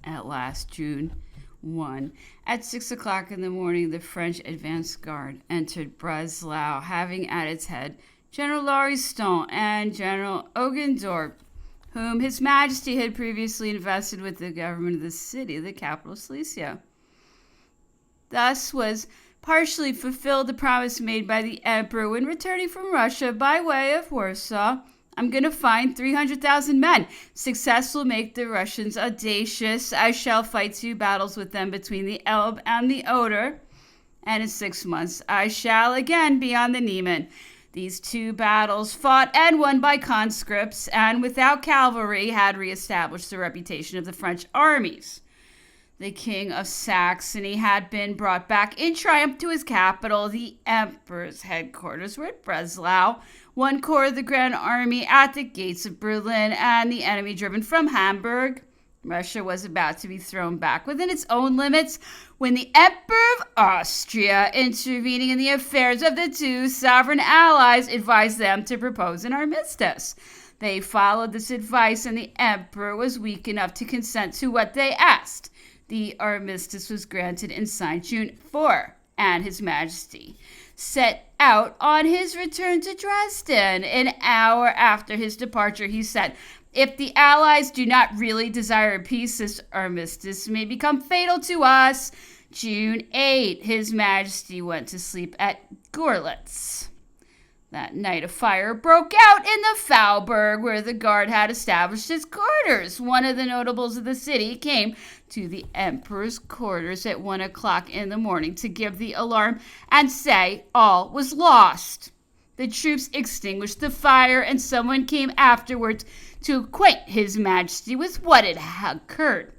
at last, June 1. At 6 o'clock in the morning, the French advance guard entered Breslau, having at its head General Lauriston and General Ogendorp, whom His Majesty had previously invested with the government of the city, the capital of Silesia. Thus was partially fulfilled the promise made by the Emperor when returning from Russia by way of Warsaw. I'm going to find 300,000 men. Success will make the Russians audacious. I shall fight 2 battles with them between the Elbe and the Oder, and in 6 months I shall again be on the Niemen. These 2 battles, fought and won by conscripts and without cavalry, had reestablished the reputation of the French armies. The King of Saxony had been brought back in triumph to his capital. The Emperor's headquarters were at Breslau, 1 corps of the Grand Army at the gates of Berlin, and the enemy driven from Hamburg. Russia was about to be thrown back within its own limits when the Emperor of Austria, intervening in the affairs of the 2 sovereign allies, advised them to propose an armistice. They followed this advice, and the Emperor was weak enough to consent to what they asked. The armistice was granted and signed June 4, and His Majesty set out on his return to Dresden. An hour after his departure, he said, "If the Allies do not really desire peace, this armistice may become fatal to us." June 8, His Majesty went to sleep at Gorlitz. That night, a fire broke out in the Faubourg, where the guard had established its quarters. One of the notables of the city came to the Emperor's quarters at 1 o'clock in the morning to give the alarm and say all was lost. The troops extinguished the fire, and someone came afterwards to acquaint His Majesty with what had occurred.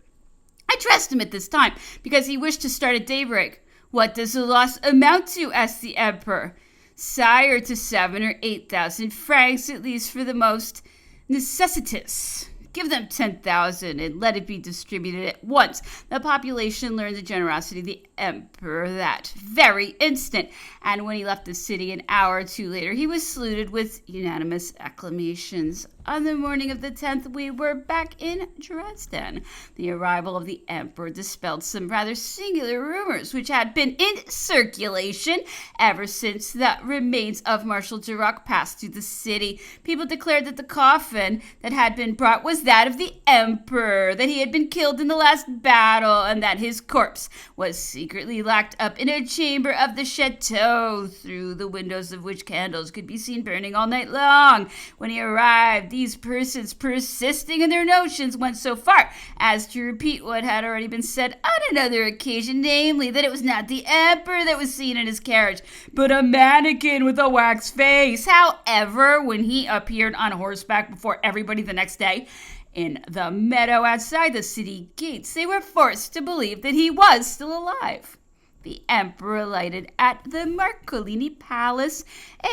I dressed him at this time because he wished to start at daybreak. "What does the loss amount to?" asked the Emperor. "Sire, to 7,000 or 8,000 francs, at least for the most necessitous. Give them 10,000 and let it be distributed at once." The population learned the generosity of the Emperor that very instant, and when he left the city an hour or 2 later, he was saluted with unanimous acclamations. On the morning of the 10th, we were back in Dresden. The arrival of the Emperor dispelled some rather singular rumors which had been in circulation ever since the remains of Marshal Duroc passed through the city. People declared that the coffin that had been brought was that of the Emperor, that he had been killed in the last battle, and that his corpse was secretly locked up in a chamber of the chateau, through the windows of which candles could be seen burning all night long. When he arrived, these persons, persisting in their notions, went so far as to repeat what had already been said on another occasion, namely, that it was not the Emperor that was seen in his carriage, but a mannequin with a wax face. However, when he appeared on horseback before everybody the next day, in the meadow outside the city gates, they were forced to believe that he was still alive. The Emperor alighted at the Marcolini Palace,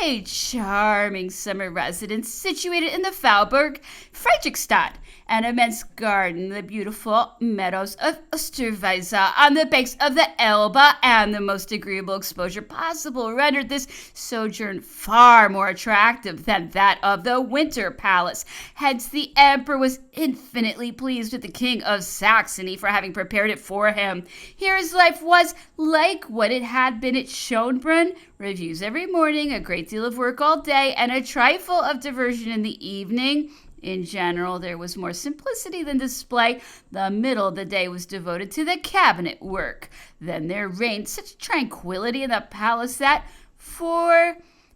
a charming summer residence situated in the Faubourg Friedrichstadt, an immense garden, the beautiful meadows of Osterweise on the banks of the Elbe, and the most agreeable exposure possible rendered this sojourn far more attractive than that of the Winter Palace. Hence, the Emperor was infinitely pleased with the King of Saxony for having prepared it for him. Here his life was like what it had been at Schönbrunn: reviews every morning, a great deal of work all day, and a trifle of diversion in the evening. In general, there was more simplicity than display. The middle of the day was devoted to the cabinet work. Then there reigned such tranquility in the palace that,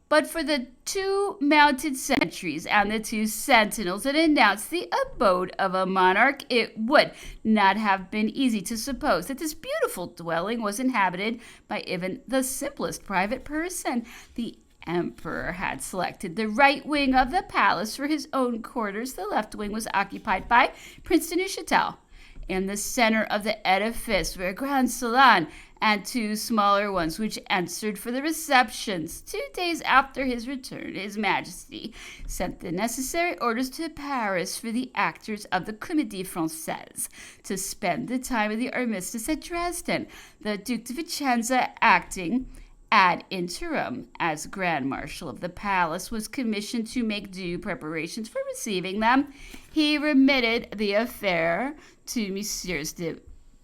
but for the 2 mounted sentries and the 2 sentinels that announced the abode of a monarch, it would not have been easy to suppose that this beautiful dwelling was inhabited by even the simplest private person. The Emperor had selected the right wing of the palace for his own quarters. The left wing was occupied by Prince de Neuchâtel. In the center of the edifice were a grand salon and 2 smaller ones which answered for the receptions. 2 days after his return, His Majesty sent the necessary orders to Paris for the actors of the Comédie Française to spend the time of the armistice at Dresden, the Duc de Vicenza acting ad interim, as Grand Marshal of the palace, was commissioned to make due preparations for receiving them. He remitted the affair to Messieurs de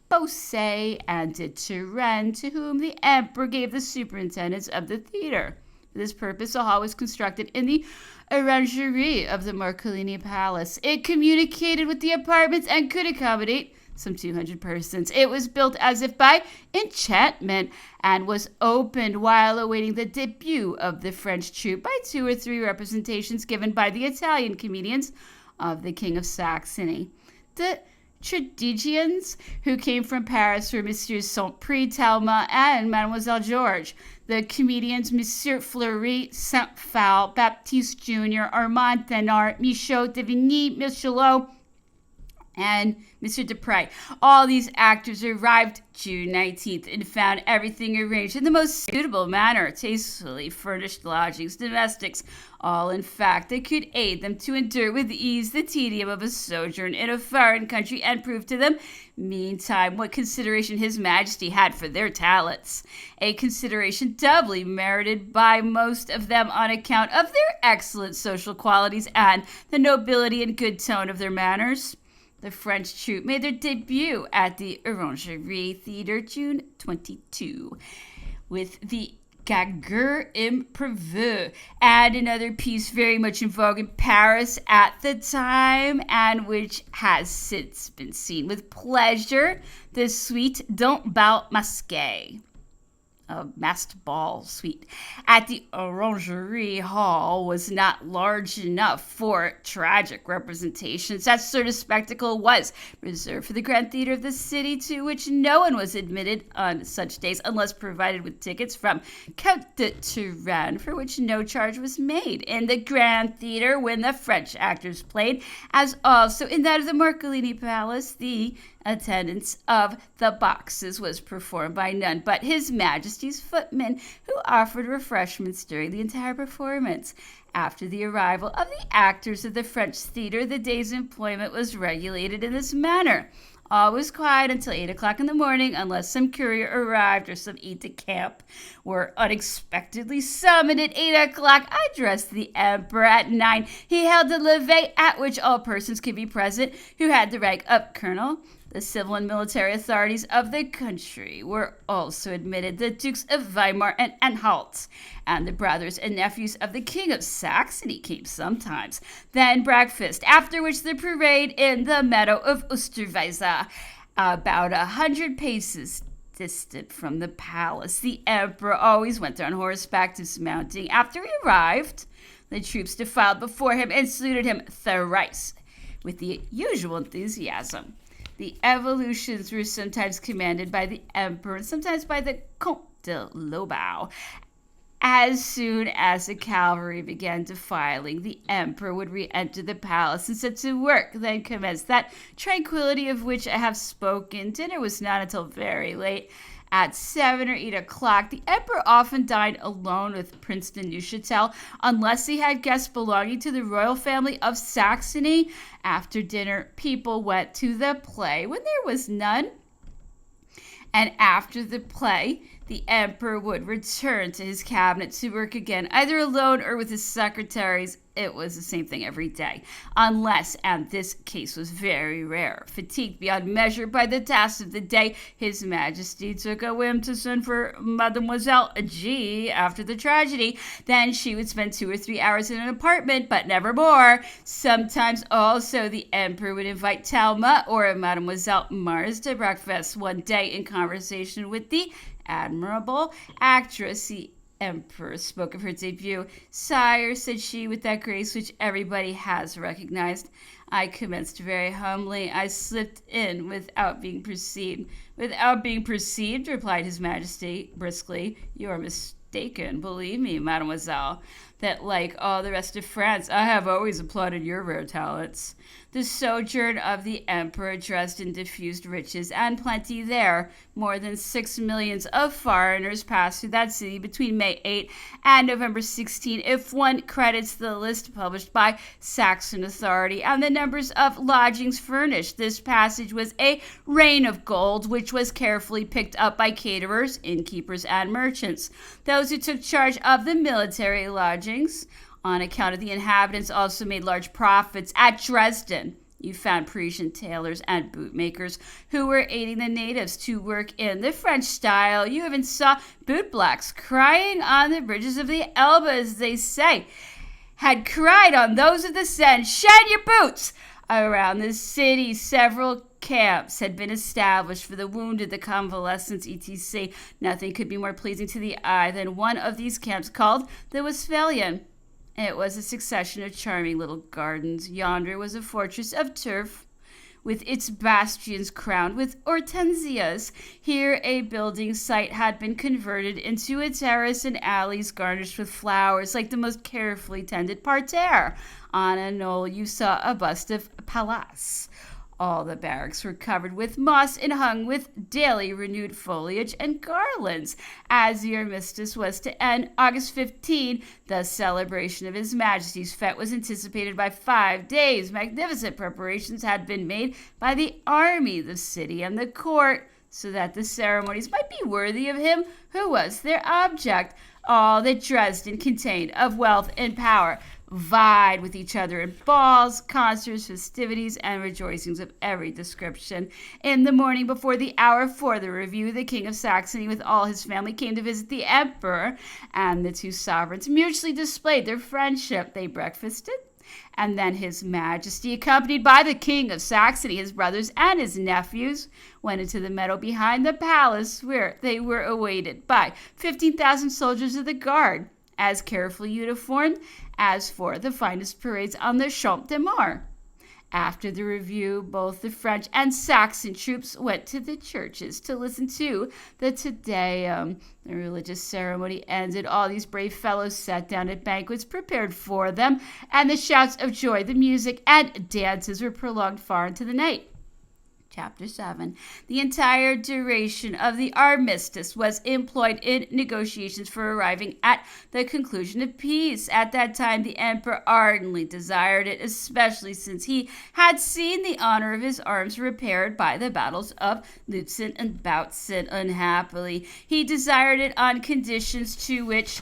Beausset and de Turenne, to whom the emperor gave the superintendence of the theater. For this purpose, a hall was constructed in the orangerie of the Marcolini Palace. It communicated with the apartments and could accommodate some 200 persons. It was built as if by enchantment and was opened while awaiting the debut of the French troupe by 2 or 3 representations given by the Italian comedians of the King of Saxony. The tragedians who came from Paris were Messieurs Saint-Prix, Talma, and Mademoiselle Georges. The comedians Monsieur Fleury, Saint-Phal, Baptiste Jr., Armand Thenard, Michaud de Vigny, Michelot, and Mr. Dupre. All these actors arrived June 19th and found everything arranged in the most suitable manner, tastefully furnished lodgings, domestics, all in fact that could aid them to endure with ease the tedium of a sojourn in a foreign country, and prove to them meantime what consideration His Majesty had for their talents, a consideration doubly merited by most of them on account of their excellent social qualities and the nobility and good tone of their manners. The French troupe made their debut at the Orangerie Theatre June 22 with the Gagueur Imprévu, and another piece very much in vogue in Paris at the time and which has since been seen with pleasure, the Suite d'un Bal Masqué. A masked ball suite at the Orangerie Hall was not large enough for tragic representations. That sort of spectacle was reserved for the Grand Theatre of the city, to which no one was admitted on such days unless provided with tickets from Count de Turenne, for which no charge was made in the Grand Theatre when the French actors played, as also in that of the Marcolini Palace. The attendance of the boxes was performed by none but His Majesty's footmen, who offered refreshments during the entire performance. After the arrival of the actors of the French theater, the day's employment was regulated in this manner. All was quiet until 8 o'clock in the morning, unless some courier arrived or some aide-de-camp were unexpectedly summoned. At 8 o'clock, I addressed the emperor. At 9, he held a levee at which all persons could be present who had the rank of colonel. The civil and military authorities of the country were also admitted, the Dukes of Weimar and Anhalt, and the brothers and nephews of the King of Saxony came sometimes. Then breakfast, after which the parade in the meadow of Osterweiser, about 100 paces distant from the palace. The emperor always went there on horseback, dismounting. After he arrived, the troops defiled before him and saluted him thrice with the usual enthusiasm. The evolutions were sometimes commanded by the emperor and sometimes by the Comte de Lobau. As soon as the cavalry began defiling, the emperor would re-enter the palace and set to work. Then commenced that tranquility of which I have spoken. Dinner was not until very late. At 7 or 8 o'clock, the emperor often dined alone with Prince de Neuchâtel, unless he had guests belonging to the royal family of Saxony. After dinner, people went to the play when there was none. And after the play, the emperor would return to his cabinet to work again, either alone or with his secretaries. It was the same thing every day, unless, and this case was very rare, fatigued beyond measure by the tasks of the day, His Majesty took a whim to send for Mademoiselle G after the tragedy. Then she would spend 2 or 3 hours in an apartment, but never more. Sometimes also the emperor would invite Talma or Mademoiselle Mars to breakfast. One day, in conversation with the admirable actress, the emperor spoke of her debut. "Sire," said she, with that grace which everybody has recognized, "I commenced very humbly. I slipped in without being perceived." "Without being perceived?" replied His Majesty briskly. "You are mistaken, believe me, mademoiselle. that, like all the rest of France, I have always applauded your rare talents. The sojourn of the emperor at Dresden diffused riches and plenty there. More than 6 millions of foreigners passed through that city between May 8 and November 16, if one credits the list published by Saxon authority and the numbers of lodgings furnished. This passage was a rain of gold, which was carefully picked up by caterers, innkeepers, and merchants. Those who took charge of the military lodgings, on account of the inhabitants, also made large profits. At Dresden, you found Parisian tailors and bootmakers who were aiding the natives to work in the French style. You even saw bootblacks crying on the bridges of the Elbe, as they say, had cried on those of the Seine, "Shine your boots!" Around the city, several camps had been established for the wounded, the convalescents, etc. Nothing could be more pleasing to the eye than one of these camps called the Westphalian. It was a succession of charming little gardens. Yonder was a fortress of turf, with its bastions crowned with hortensias. Here a building site had been converted into a terrace and alleys garnished with flowers, like the most carefully tended parterre. On a knoll you saw a bust of Pallas. All the barracks were covered with moss and hung with daily renewed foliage and garlands. As the armistice was to end August 15, the celebration of His Majesty's fete was anticipated by 5 days. Magnificent preparations had been made by the army, the city, and the court, so that the ceremonies might be worthy of him who was their object. All that Dresden contained of wealth and power vied with each other in balls, concerts, festivities, and rejoicings of every description. In the morning before the hour for the review, the King of Saxony with all his family came to visit the emperor, and the two sovereigns mutually displayed their friendship. They breakfasted, and then His Majesty, accompanied by the King of Saxony, his brothers, and his nephews, went into the meadow behind the palace, where they were awaited by 15,000 soldiers of the guard, as carefully uniformed as for the finest parades on the Champ de Mars. After the review, both the French and Saxon troops went to the churches to listen to the Te Deum. The religious ceremony ended. All these brave fellows sat down at banquets prepared for them, and the shouts of joy, the music, and dances were prolonged far into the night. Chapter 7. The entire duration of the armistice was employed in negotiations for arriving at the conclusion of peace. At that time, the emperor ardently desired it, especially since he had seen the honor of his arms repaired by the battles of Lutzen and Bautzen. Unhappily, he desired it on conditions to which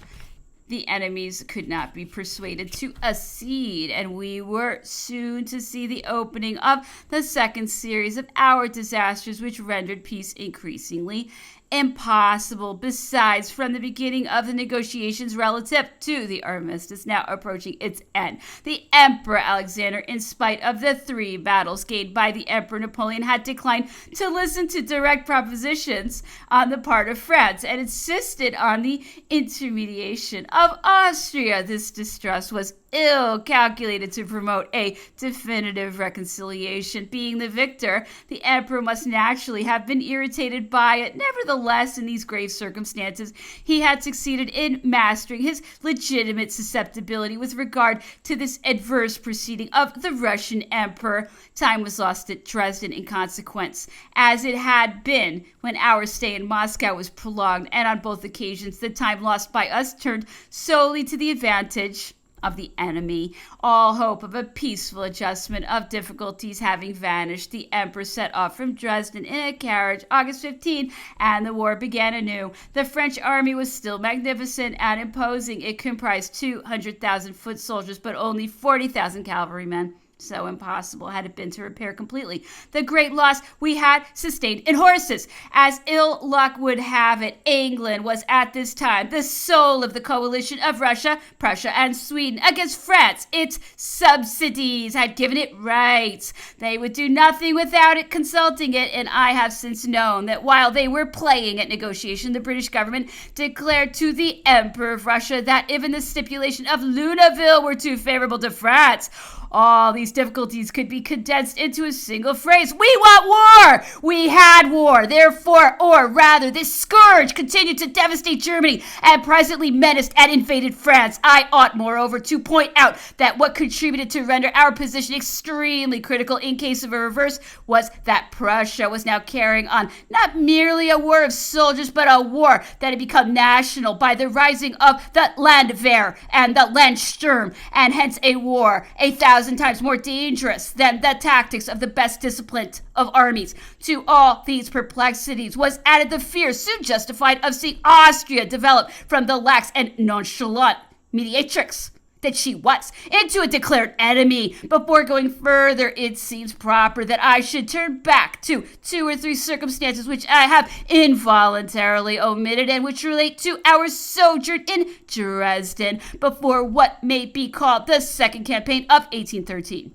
the enemies could not be persuaded to accede, and we were soon to see the opening of the second series of our disasters, which rendered peace increasingly impossible. Besides, from the beginning of the negotiations relative to the armistice now approaching its end, the Emperor Alexander, in spite of the 3 battles gained by the Emperor Napoleon, had declined to listen to direct propositions on the part of France and insisted on the intermediation of Austria. This distrust was ill calculated to promote a definitive reconciliation. Being the victor, the emperor must naturally have been irritated by it. Nevertheless, in these grave circumstances, he had succeeded in mastering his legitimate susceptibility with regard to this adverse proceeding of the Russian emperor. Time was lost at Dresden in consequence, as it had been when our stay in Moscow was prolonged, and on both occasions the time lost by us turned solely to the advantage of the enemy. All hope of a peaceful adjustment of difficulties having vanished, the emperor set off from Dresden in a carriage August 15, and the war began anew. The French army was still magnificent and imposing. It comprised 200,000 foot soldiers, but only 40,000 cavalrymen. So impossible had it been to repair completely the great loss we had sustained in horses. As ill luck would have it, England was at this time the soul of the coalition of Russia, Prussia, and Sweden against France. Its subsidies had given it rights. They would do nothing without it consulting it, and I have since known that while they were playing at negotiation, the British government declared to the Emperor of Russia that even the stipulation of Luneville were too favorable to France, All these difficulties could be condensed into a single phrase. We want war! We had war. Therefore, or rather, this scourge continued to devastate Germany and presently menaced and invaded France. I ought, moreover, to point out that what contributed to render our position extremely critical in case of a reverse was that Prussia was now carrying on not merely a war of soldiers, but a war that had become national by the rising of the Landwehr and the Landsturm, and hence a war 1,000 times more dangerous than the tactics of the best disciplined of armies. To all these perplexities was added the fear, soon justified, of seeing Austria develop from the lax and nonchalant mediatrix that she was into a declared enemy. Before going further, it seems proper that I should turn back to 2 or 3 circumstances which I have involuntarily omitted and which relate to our sojourn in Dresden before what may be called the second campaign of 1813.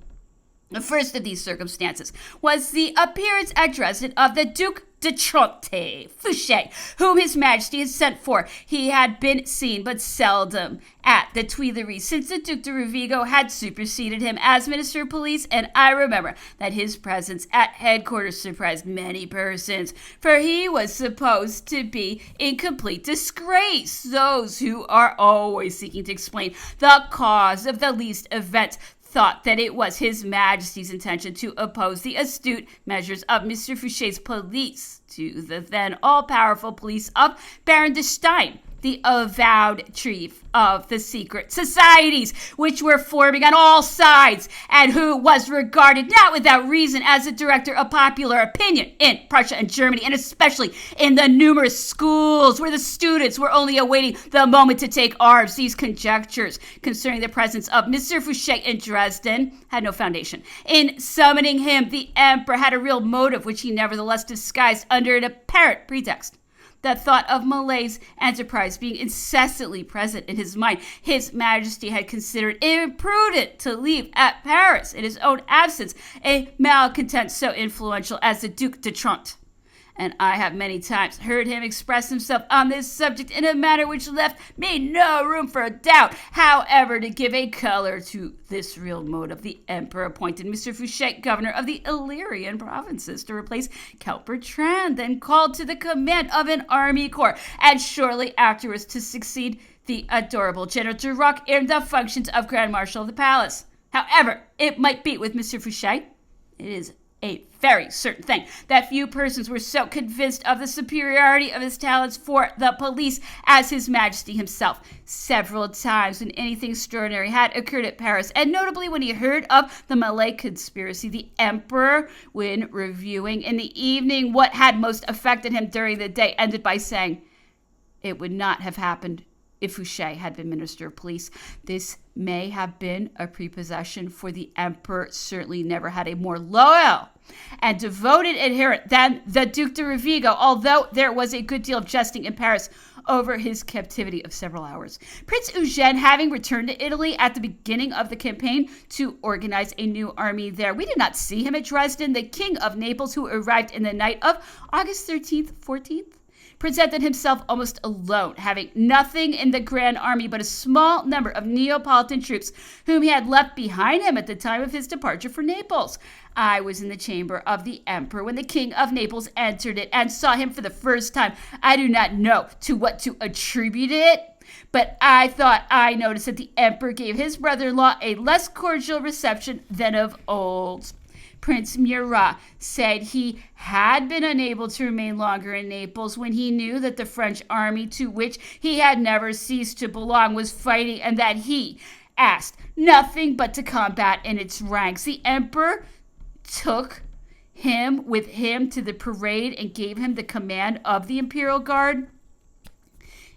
The first of these circumstances was the appearance at Dresden of the Duke de Trente Fouché, whom His Majesty had sent for. He had been seen but seldom at the Tuileries since the Duc de Rovigo had superseded him as Minister of Police, and I remember that his presence at headquarters surprised many persons, for he was supposed to be in complete disgrace. Those who are always seeking to explain the cause of the least event thought that it was His Majesty's intention to oppose the astute measures of Mr. Fouché's police to the then all-powerful police of Baron de Stein, the avowed chief of the secret societies which were forming on all sides, and who was regarded not without reason as the director of popular opinion in Prussia and Germany, and especially in the numerous schools where the students were only awaiting the moment to take arms. These conjectures concerning the presence of Mr. Fouché in Dresden had no foundation. In summoning him, the emperor had a real motive which he nevertheless disguised under an apparent pretext. The thought of Malay's enterprise being incessantly present in his mind, His Majesty had considered it imprudent to leave at Paris in his own absence a malcontent so influential as the Duc de Trente. And I have many times heard him express himself on this subject in a manner which left me no room for a doubt. However, to give a color to this real motive, the Emperor appointed Mr. Fouché governor of the Illyrian provinces to replace Count Bertrand, then called to the command of an army corps, and shortly afterwards to succeed the adorable General Duroc in the functions of Grand Marshal of the Palace. However it might be with Mr. Fouché, it is a very certain thing that few persons were so convinced of the superiority of his talents for the police as His Majesty himself. Several times when anything extraordinary had occurred at Paris, and notably when he heard of the Malay conspiracy, the Emperor, when reviewing in the evening what had most affected him during the day, ended by saying, "It would not have happened if Fouché had been Minister of Police." This may have been a prepossession, for the Emperor certainly never had a more loyal and devoted adherent than the Duc de Rovigo, although there was a good deal of jesting in Paris over his captivity of several hours. Prince Eugène, having returned to Italy at the beginning of the campaign to organize a new army there, we did not see him at Dresden. The King of Naples, who arrived in the night of August 13th, 14th, presented himself almost alone, having nothing in the grand army but a small number of Neapolitan troops whom he had left behind him at the time of his departure for Naples. I was in the chamber of the Emperor when the King of Naples entered it and saw him for the first time. I do not know to what to attribute it, but I thought I noticed that the Emperor gave his brother-in-law a less cordial reception than of old. Prince Murat said he had been unable to remain longer in Naples when he knew that the French army, to which he had never ceased to belong, was fighting, and that he asked nothing but to combat in its ranks. The Emperor took him with him to the parade and gave him the command of the Imperial Guard.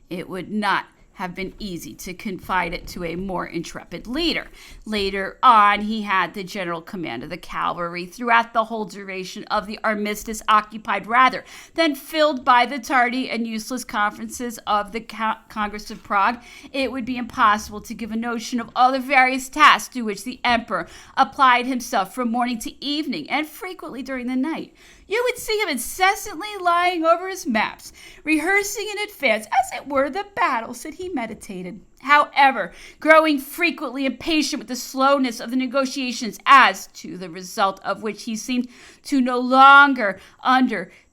It would not have been easy to confide it to a more intrepid leader. Later on, he had the general command of the cavalry throughout the whole duration of the armistice, occupied rather than filled by the tardy and useless conferences of the Congress of Prague. It would be impossible to give a notion of all the various tasks to which the Emperor applied himself from morning to evening, and frequently during the night. You would see him incessantly lying over his maps, rehearsing in advance, as it were, the battles that he meditated. However, growing frequently impatient with the slowness of the negotiations, as to the result of which he seemed to no longer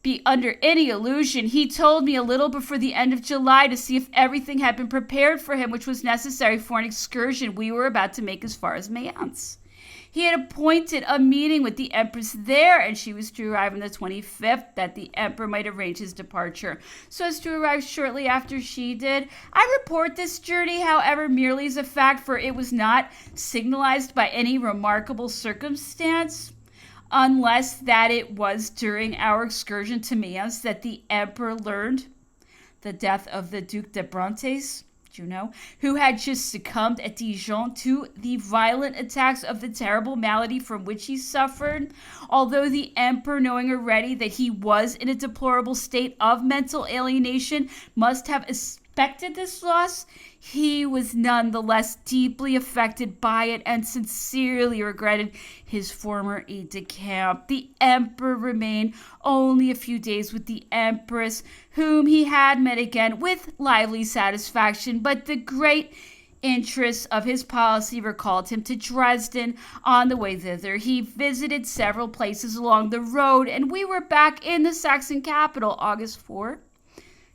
be under any illusion, he told me a little before the end of July to see if everything had been prepared for him which was necessary for an excursion we were about to make as far as Mayence. He had appointed a meeting with the Empress there, and she was to arrive on the 25th, that the Emperor might arrange his departure, so as to arrive shortly after she did. I report this journey, however, merely as a fact, for it was not signalized by any remarkable circumstance, unless that it was during our excursion to Mayence that the Emperor learned the death of the Duc de Brantes, who had just succumbed at Dijon to the violent attacks of the terrible malady from which he suffered. Although the Emperor, knowing already that he was in a deplorable state of mental alienation, must have expected this loss, he was none the less deeply affected by it and sincerely regretted his former aide-de-camp. The Emperor remained only a few days with the Empress, whom he had met again with lively satisfaction, but the great interest of his policy recalled him to Dresden. On the way thither, he visited several places along the road, and we were back in the Saxon capital August 4.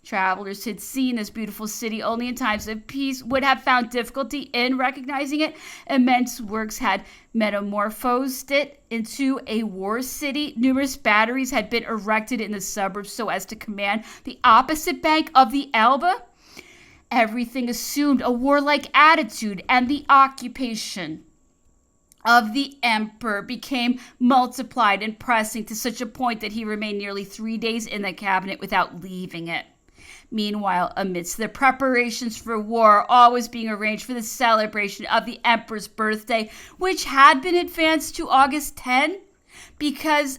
Travelers had seen this beautiful city only in times of peace would have found difficulty in recognizing it. Immense works had metamorphosed it into a war city. Numerous batteries had been erected in the suburbs so as to command the opposite bank of the Elbe. Everything assumed a warlike attitude, and the occupation of the Emperor became multiplied and pressing to such a point that he remained nearly 3 days in the cabinet without leaving it. Meanwhile, amidst the preparations for war, all was being arranged for the celebration of the Emperor's birthday, which had been advanced to August 10, because,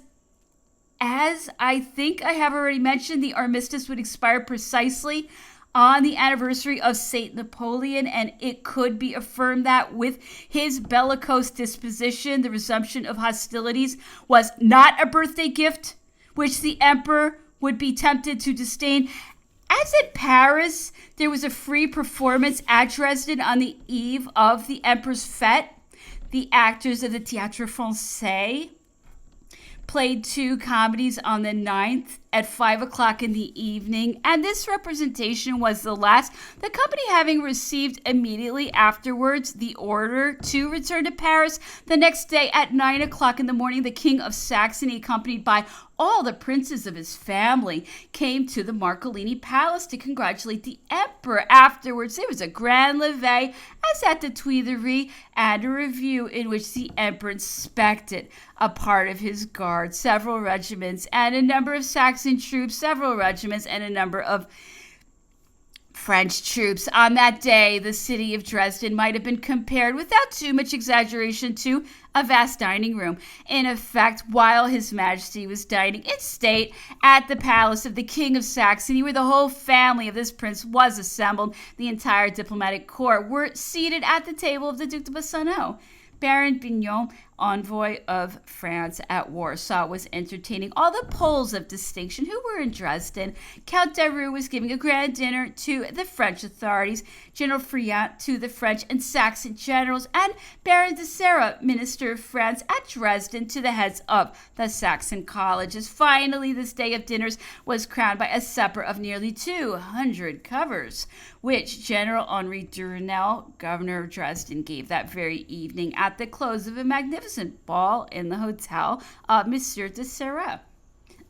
as I think I have already mentioned, the armistice would expire precisely on the anniversary of St. Napoleon, and it could be affirmed that with his bellicose disposition, the resumption of hostilities was not a birthday gift which the Emperor would be tempted to disdain. As at Paris, there was a free performance at Dresden on the eve of the Emperor's fête. The actors of the Théâtre Français played 2 comedies on the 9th at 5 o'clock in the evening, and this representation was the last, the company having received immediately afterwards the order to return to Paris. The next day at 9 o'clock in the morning, the King of Saxony, accompanied by all the princes of his family, came to the Marcolini Palace to congratulate the Emperor. Afterwards, there was a grand levee, as at the Tuileries, and a review in which the Emperor inspected a part of his guard, several regiments, and a number of Saxon troops, several regiments, and a number of French troops. On that day, the city of Dresden might have been compared, without too much exaggeration, to a vast dining room. In effect, while His Majesty was dining in state at the palace of the King of Saxony, where the whole family of this prince was assembled, the entire diplomatic corps were seated at the table of the Duc de Bassano. Baron Bignon, envoy of France at Warsaw, was entertaining all the Poles of distinction who were in Dresden. Count Daru was giving a grand dinner to the French authorities, General Friant to the French and Saxon generals, and Baron de Serra, Minister of France at Dresden, to the heads of the Saxon colleges. Finally, this day of dinners was crowned by a supper of nearly 200 covers, which General Henri Durnel, governor of Dresden, gave that very evening at the close of a magnificent ball in the hotel of Monsieur de Serra.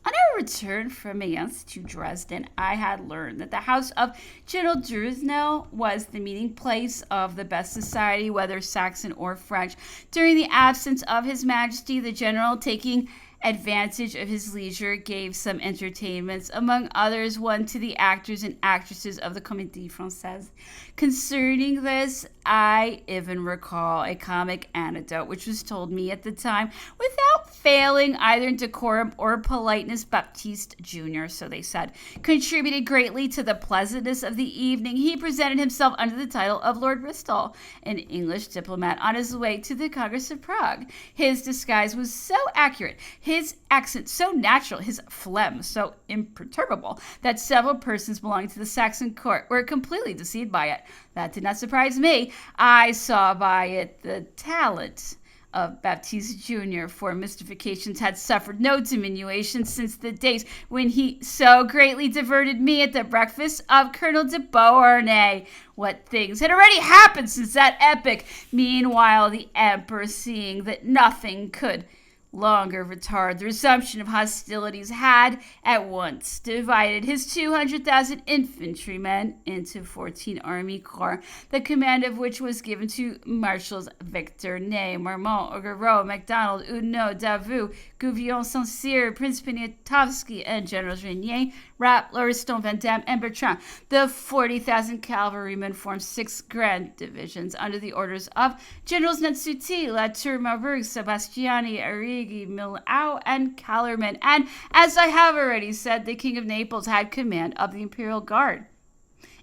On our return from Mayence to Dresden, I had learned that the house of General Durnel was the meeting place of the best society, whether Saxon or French. During the absence of His Majesty, the general, taking advantage of his leisure, gave some entertainments, among others one to the actors and actresses of the Comédie Française. Concerning this, I even recall a comic anecdote which was told me at the time without failing either in decorum or politeness, Baptiste Jr., so they said, contributed greatly to the pleasantness of the evening. He presented himself under the title of Lord Bristol, an English diplomat on his way to the Congress of Prague. His disguise was so accurate, his accent so natural, his phlegm so imperturbable, that several persons belonging to the Saxon court were completely deceived by it. That did not surprise me. I saw by it the talent of Baptiste Jr., for mystifications had suffered no diminution since the days when he so greatly diverted me at the breakfast of Colonel de Beauharnais. What things had already happened since that epoch! Meanwhile, the emperor, seeing that nothing could longer retard the resumption of hostilities, had at once divided his 200,000 infantrymen into 14 army corps, the command of which was given to Marshals Victor Ney, Marmont, Augereau, MacDonald, Oudinot, Davout, Gouvion, Saint-Cyr, Prince Poniatowski, and Generals Régnier, Rapp, Lauriston, Van Damme, and Bertrand. The 40,000 cavalrymen formed 6 grand divisions under the orders of Generals Natsuti, Latour, Marburg, Sebastiani, Arrighi, Milhau, and Kellerman. And as I have already said, the King of Naples had command of the Imperial Guard.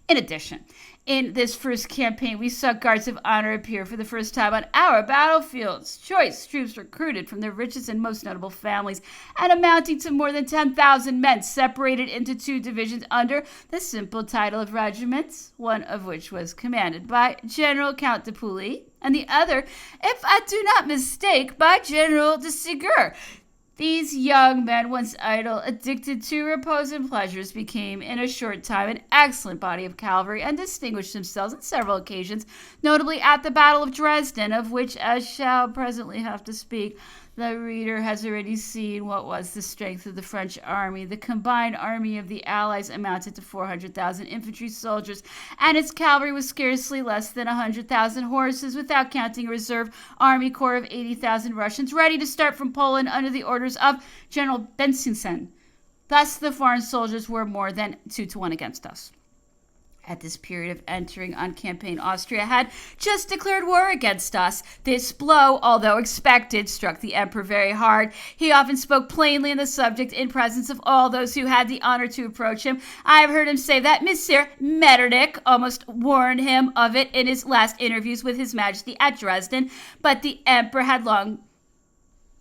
In addition, in this first campaign, we saw guards of honor appear for the first time on our battlefields. Choice troops recruited from the richest and most notable families, and amounting to more than 10,000 men, separated into 2 divisions under the simple title of regiments, one of which was commanded by General Count de Pouilly, and the other, if I do not mistake, by General de Ségur. These young men, once idle, addicted to repose and pleasures, became in a short time an excellent body of cavalry and distinguished themselves on several occasions, notably at the Battle of Dresden, of which I shall presently have to speak. The reader has already seen what was the strength of the French army. The combined army of the Allies amounted to 400,000 infantry soldiers, and its cavalry was scarcely less than 100,000 horses, without counting a reserve army corps of 80,000 Russians, ready to start from Poland under the orders of General Bensinsen. Thus, the foreign soldiers were more than 2 to 1 against us. At this period of entering on campaign, Austria had just declared war against us. This blow, although expected, struck the emperor very hard. He often spoke plainly on the subject in presence of all those who had the honor to approach him. I have heard him say that Monsieur Metternich almost warned him of it in his last interviews with His Majesty at Dresden, but the emperor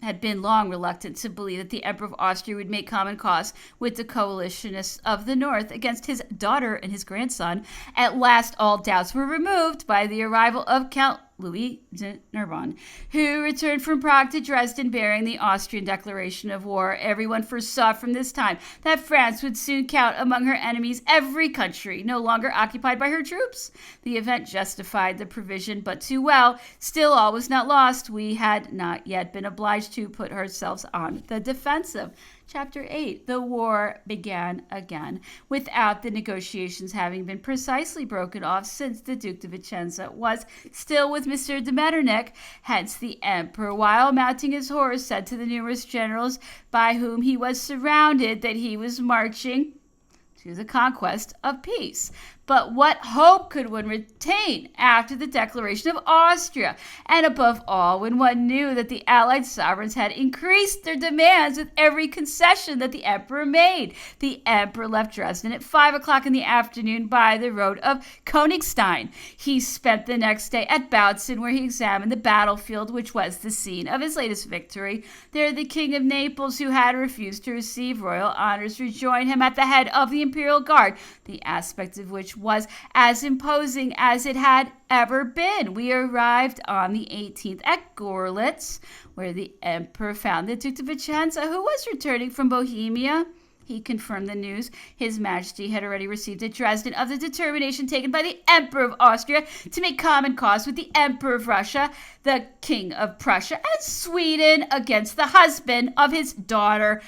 had been long reluctant to believe that the Emperor of Austria would make common cause with the coalitionists of the north against his daughter and his grandson. At last, all doubts were removed by the arrival of Count Louis de Narbonne, who returned from Prague to Dresden bearing the Austrian declaration of war. Everyone foresaw from this time that France would soon count among her enemies every country no longer occupied by her troops. The event justified the provision but too well. Still, all was not lost. We had not yet been obliged to put ourselves on the defensive. Chapter 8. The war began again, without the negotiations having been precisely broken off, since the Duke de Vicenza was still with Monsieur de Metternich. Hence the emperor, while mounting his horse, said to the numerous generals by whom he was surrounded that he was marching to the conquest of peace. But what hope could one retain after the declaration of Austria? And above all, when one knew that the Allied sovereigns had increased their demands with every concession that the emperor made. The emperor left Dresden at 5 o'clock in the afternoon by the road of Königstein. He spent the next day at Bautzen, where he examined the battlefield which was the scene of his latest victory. There the King of Naples, who had refused to receive royal honors, rejoined him at the head of the Imperial Guard, the aspect of which was as imposing as it had ever been. We arrived on the 18th at Gorlitz, where the emperor found the Duke de Vicenza, who was returning from Bohemia. He confirmed the news His Majesty had already received at Dresden of the determination taken by the Emperor of Austria to make common cause with the Emperor of Russia, the King of Prussia, and Sweden against the husband of his daughter,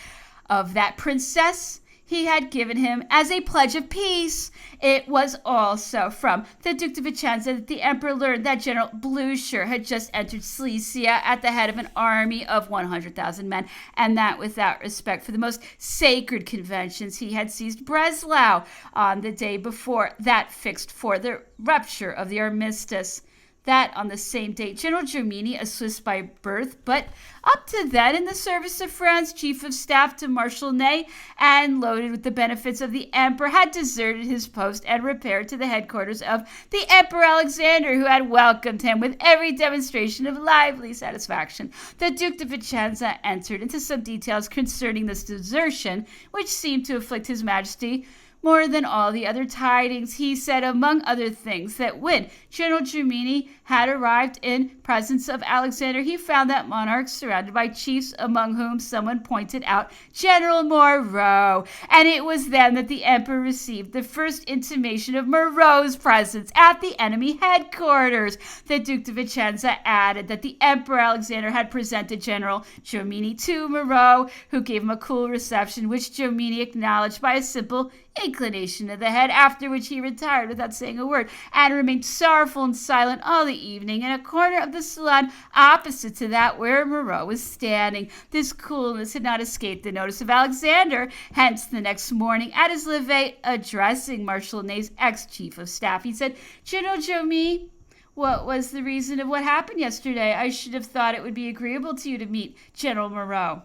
of that princess he had given him as a pledge of peace. It was also from the Duke de Vicenza that the emperor learned that General Blucher had just entered Silesia at the head of an army of 100,000 men, and that without respect for the most sacred conventions he had seized Breslau on the day before that fixed for the rupture of the armistice. that on the same day, General Jomini, a Swiss by birth, but up to then in the service of France, chief of staff to Marshal Ney, and loaded with the benefits of the emperor, had deserted his post and repaired to the headquarters of the Emperor Alexander, who had welcomed him with every demonstration of lively satisfaction. The Duke de Vicenza entered into some details concerning this desertion, which seemed to afflict his Majesty more than all the other tidings. He said, among other things, that when General Jomini had arrived in presence of Alexander, he found that monarch surrounded by chiefs, among whom someone pointed out General Moreau. And it was then that the emperor received the first intimation of Moreau's presence at the enemy headquarters. The Duke de Vicenza added that the Emperor Alexander had presented General Jomini to Moreau, who gave him a cool reception, which Jomini acknowledged by a simple inclination of the head, after which he retired without saying a word, and remained sorrowful and silent all the evening in a corner of the salon opposite to that where Moreau was standing. This coolness had not escaped the notice of Alexander. Hence, the next morning, at his levee, addressing Marshal Ney's ex-chief of staff, he said, General Jomini, what was the reason of what happened yesterday? I should have thought it would be agreeable to you to meet General Moreau.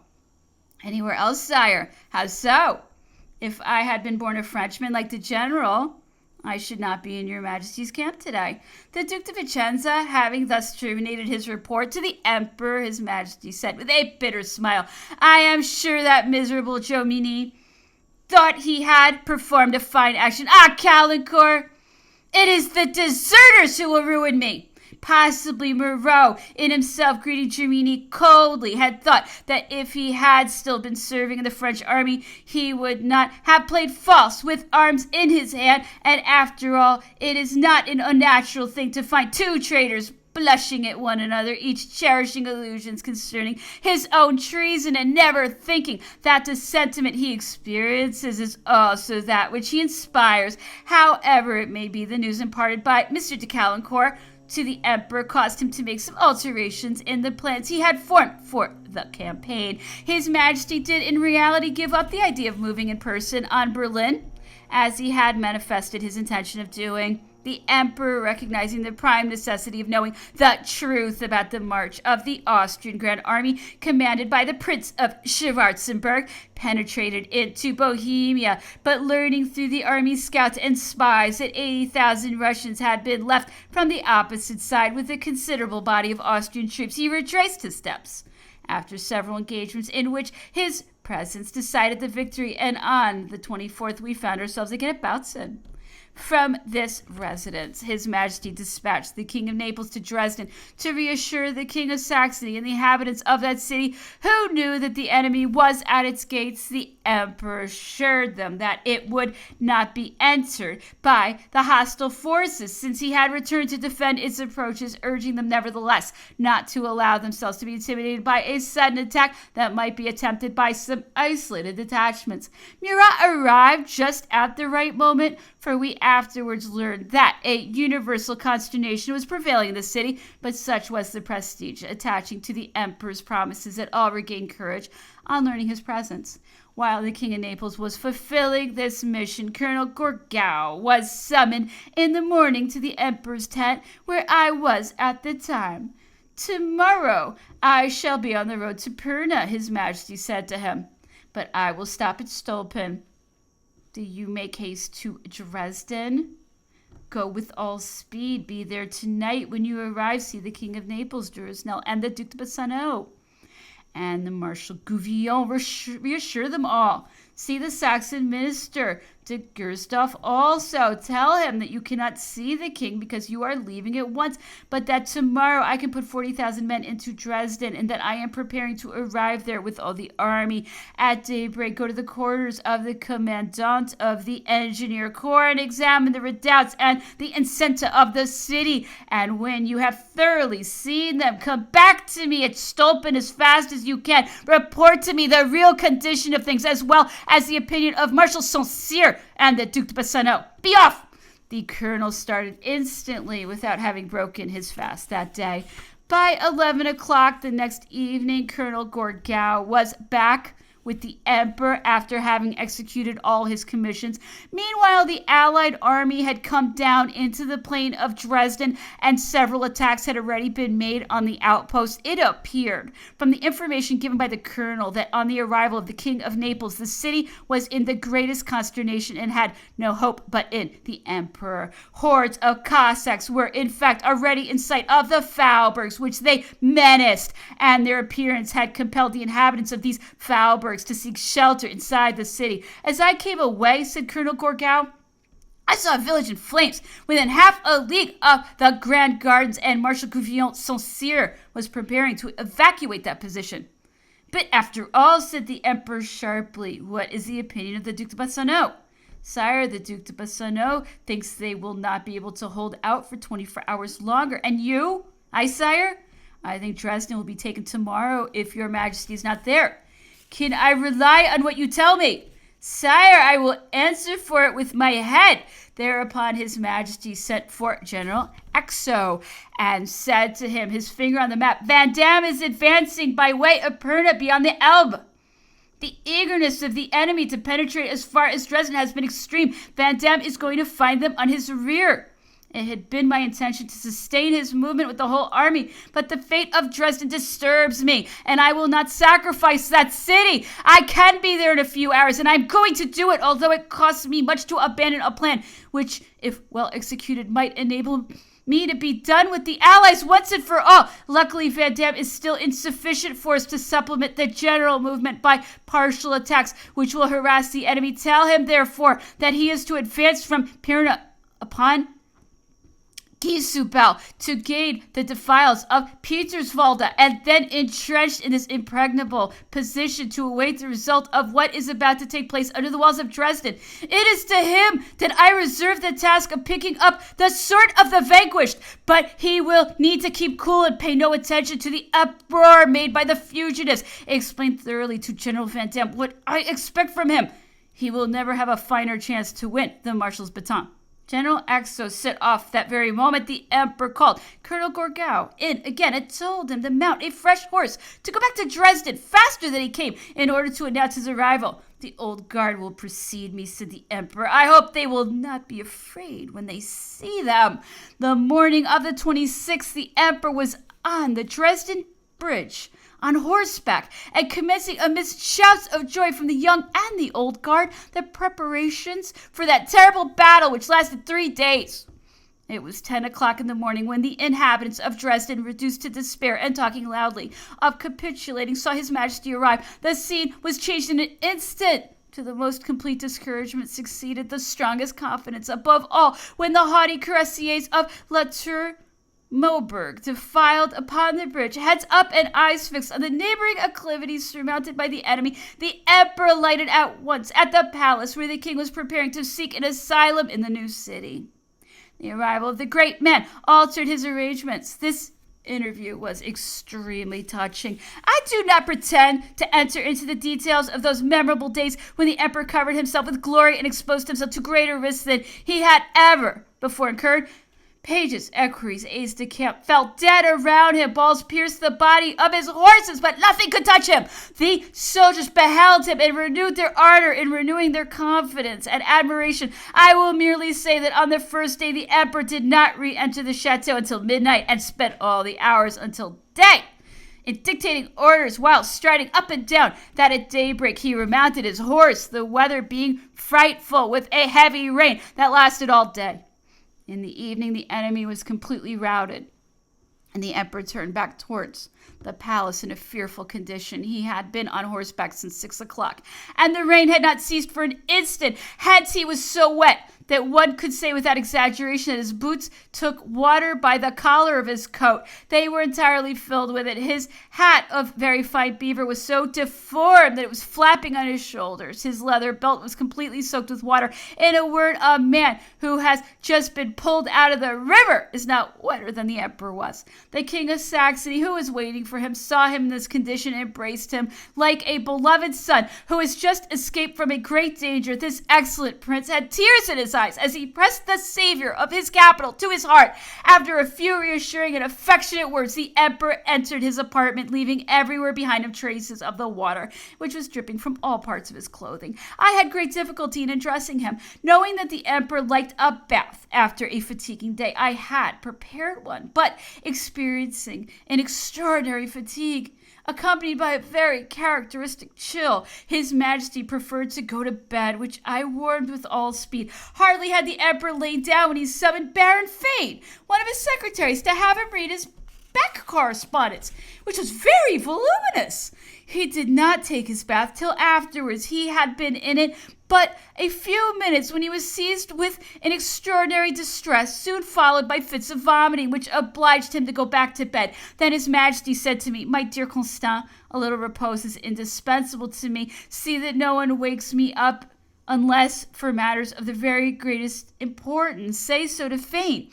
Anywhere else, sire? How so? If I had been born a Frenchman like the general, I should not be in your Majesty's camp today. The Duke de Vicenza, having thus terminated his report to the Emperor, his Majesty said with a bitter smile, I am sure that miserable Jomini thought he had performed a fine action. Ah, Caulaincourt, it is the deserters who will ruin me. Possibly Moreau, in himself greeting Jomini coldly, had thought that if he had still been serving in the French army, he would not have played false with arms in his hand. And after all, it is not an unnatural thing to find two traitors blushing at one another, each cherishing illusions concerning his own treason, and never thinking that the sentiment he experiences is also that which he inspires. However it may be, the news imparted by Mr. de Caulaincourt to the emperor caused him to make some alterations in the plans he had formed for the campaign. His Majesty did in reality give up the idea of moving in person on Berlin, as he had manifested his intention of doing. The emperor, recognizing the prime necessity of knowing the truth about the march of the Austrian Grand Army, commanded by the Prince of Schwarzenberg, penetrated into Bohemia, but learning through the army scouts and spies that 80,000 Russians had been left from the opposite side with a considerable body of Austrian troops, he retraced his steps. After several engagements in which his presence decided the victory, and on the 24th we found ourselves again at Bautzen. From this residence, His Majesty dispatched the King of Naples to Dresden to reassure the King of Saxony and the inhabitants of that city, who knew that the enemy was at its gates. The Emperor assured them that it would not be entered by the hostile forces, since he had returned to defend its approaches, urging them nevertheless not to allow themselves to be intimidated by a sudden attack that might be attempted by some isolated detachments. Murat arrived just at the right moment, for we afterwards learned that a universal consternation was prevailing in the city, but such was the prestige attaching to the emperor's promises that all regained courage on learning his presence. While the King of Naples was fulfilling this mission, Colonel Gourgaud was summoned in the morning to the emperor's tent, where I was at the time. Tomorrow I shall be on the road to Pirna, His Majesty said to him, but I will stop at Stolpen. Do you make haste to Dresden? Go with all speed. Be there tonight. When you arrive, see the King of Naples, Durosnel, and the Duc de Bassano. And the Marshal Gouvion reassure them all. See the Saxon minister, de Gersdorf, also. Tell him that you cannot see the king because you are leaving at once, but that tomorrow I can put 40,000 men into Dresden, and that I am preparing to arrive there with all the army. At daybreak, go to the quarters of the commandant of the engineer corps and examine the redoubts and the enceinte of the city. And when you have thoroughly seen them, come back to me at Stolpen as fast as you can. Report to me the real condition of things, as well as the opinion of Marshal Saint-Cyr and the Duc de Bassano. Be off! The colonel started instantly without having broken his fast that day. By 11 o'clock the next evening, Colonel Gourgaud was back with the emperor after having executed all his commissions. Meanwhile, the Allied army had come down into the plain of Dresden, and several attacks had already been made on the outpost. It appeared from the information given by the colonel that on the arrival of the King of Naples, the city was in the greatest consternation and had no hope but in the emperor. Hordes of Cossacks were in fact already in sight of the Faubourgs, which they menaced, and their appearance had compelled the inhabitants of these Faubourgs to seek shelter inside the city. As I came away, said Colonel Gourgaud, I saw a village in flames within half a league of the Grand Gardens, and Marshal Gouvion Saint-Cyr was preparing to evacuate that position. But after all, said the emperor sharply, what is the opinion of the Duc de Bassano? Sire, the Duc de Bassano thinks they will not be able to hold out for 24 hours longer. And you? I, sire? I think Dresden will be taken tomorrow if your majesty is not there. Can I rely on what you tell me? Sire, I will answer for it with my head. Thereupon his majesty sent for General Exo and said to him, his finger on the map, Vandamme is advancing by way of Pirna beyond the Elbe. The eagerness of the enemy to penetrate as far as Dresden has been extreme. Vandamme is going to find them on his rear. It had been my intention to sustain his movement with the whole army, but the fate of Dresden disturbs me, and I will not sacrifice that city. I can be there in a few hours, and I'm going to do it, although it costs me much to abandon a plan which, if well executed, might enable me to be done with the Allies once and for all. Luckily, Vandamme is still insufficient force to supplement the general movement by partial attacks, which will harass the enemy. Tell him, therefore, that he is to advance from Pirna upon Giesubel to gain the defiles of Peterswalde, and then entrenched in this impregnable position to await the result of what is about to take place under the walls of Dresden. It is to him that I reserve the task of picking up the sword of the vanquished, but he will need to keep cool and pay no attention to the uproar made by the fugitives. Explain thoroughly to General Vandamme what I expect from him. He will never have a finer chance to win the marshal's baton. General Exo set off that very moment. The emperor called Colonel Gourgaud in again and told him to mount a fresh horse to go back to Dresden faster than he came in order to announce his arrival. The old guard will precede me, said the emperor. I hope they will not be afraid when they see them. The morning of the 26th, the emperor was on the Dresden bridge on horseback, and commencing amidst shouts of joy from the young and the old guard, the preparations for that terrible battle which lasted 3 days. It was 10 o'clock in the morning when the inhabitants of Dresden, reduced to despair and talking loudly of capitulating, saw his majesty arrive. The scene was changed in an instant. To the most complete discouragement succeeded the strongest confidence, above all when the haughty cuirassiers of La Tour Maubourg defiled upon the bridge, heads up and eyes fixed on the neighboring acclivities surmounted by the enemy. The emperor alighted at once at the palace where the king was preparing to seek an asylum in the new city. The arrival of the great man altered his arrangements. This interview was extremely touching. I do not pretend to enter into the details of those memorable days when the emperor covered himself with glory and exposed himself to greater risks than he had ever before incurred. Pages, equerries, aides-de-camp fell dead around him. Balls pierced the body of his horses, but nothing could touch him. The soldiers beheld him and renewed their ardor in renewing their confidence and admiration. I will merely say that on the first day, the emperor did not re-enter the chateau until midnight and spent all the hours until day in dictating orders while striding up and down, that at daybreak he remounted his horse, the weather being frightful with a heavy rain that lasted all day. In the evening, the enemy was completely routed, and the emperor turned back towards the palace in a fearful condition. He had been on horseback since 6 o'clock, and the rain had not ceased for an instant. Hence, he was so wet that one could say without exaggeration that his boots took water by the collar of his coat. They were entirely filled with it. His hat of very fine beaver was so deformed that it was flapping on his shoulders. His leather belt was completely soaked with water. In a word, a man who has just been pulled out of the river is not wetter than the emperor was. The king of Saxony, who was waiting for him, saw him in this condition and embraced him like a beloved son who has just escaped from a great danger. This excellent prince had tears in his his eyes as he pressed the savior of his capital to his heart. After a few reassuring and affectionate words, the emperor entered his apartment, leaving everywhere behind him traces of the water, which was dripping from all parts of his clothing. I had great difficulty in undressing him, knowing that the emperor liked a bath after a fatiguing day. I had prepared one, but experiencing an extraordinary fatigue, accompanied by a very characteristic chill, His Majesty preferred to go to bed, which I warmed with all speed. Hardly had the emperor lain down when he summoned Baron Fane, one of his secretaries, to have him read his Beck correspondence, which was very voluminous. He did not take his bath till afterwards. He had been in it but a few minutes when he was seized with an extraordinary distress, soon followed by fits of vomiting, which obliged him to go back to bed. Then His Majesty said to me, "My dear Constant, a little repose is indispensable to me. See that no one wakes me up unless for matters of the very greatest importance. Say so to Fane."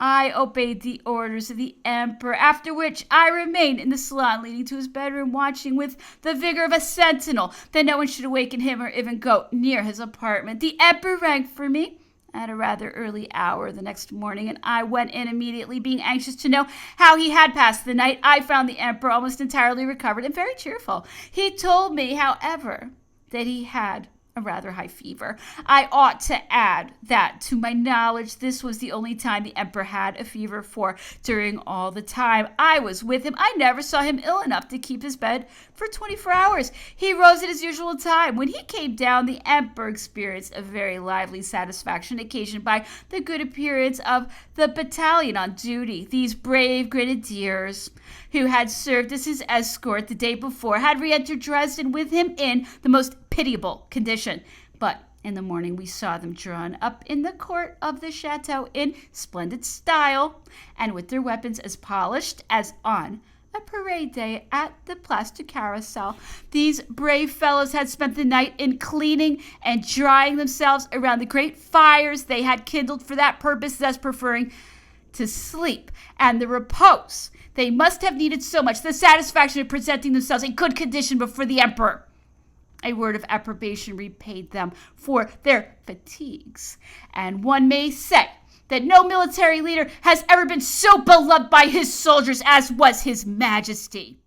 I obeyed the orders of the emperor, after which I remained in the salon leading to his bedroom, watching with the vigor of a sentinel that no one should awaken him or even go near his apartment. The emperor rang for me at a rather early hour the next morning, and I went in immediately, being anxious to know how he had passed the night. I found the emperor almost entirely recovered and very cheerful. He told me, however, that he had a rather high fever. I ought to add that, to my knowledge, this was the only time the emperor had a fever, for during all the time I was with him, I never saw him ill enough to keep his bed for 24 hours. He rose at his usual time. When he came down, the emperor experienced a very lively satisfaction occasioned by the good appearance of the battalion on duty. These brave grenadiers, who had served as his escort the day before, had re-entered Dresden with him in the most pitiable condition. But in the morning we saw them drawn up in the court of the chateau in splendid style, and with their weapons as polished as on a parade day at the Place du Carrousel. These brave fellows had spent the night in cleaning and drying themselves around the great fires they had kindled for that purpose, thus preferring to sleep and the repose they must have needed so much, the satisfaction of presenting themselves in good condition before the emperor. A word of approbation repaid them for their fatigues, and one may say that no military leader has ever been so beloved by his soldiers as was His Majesty.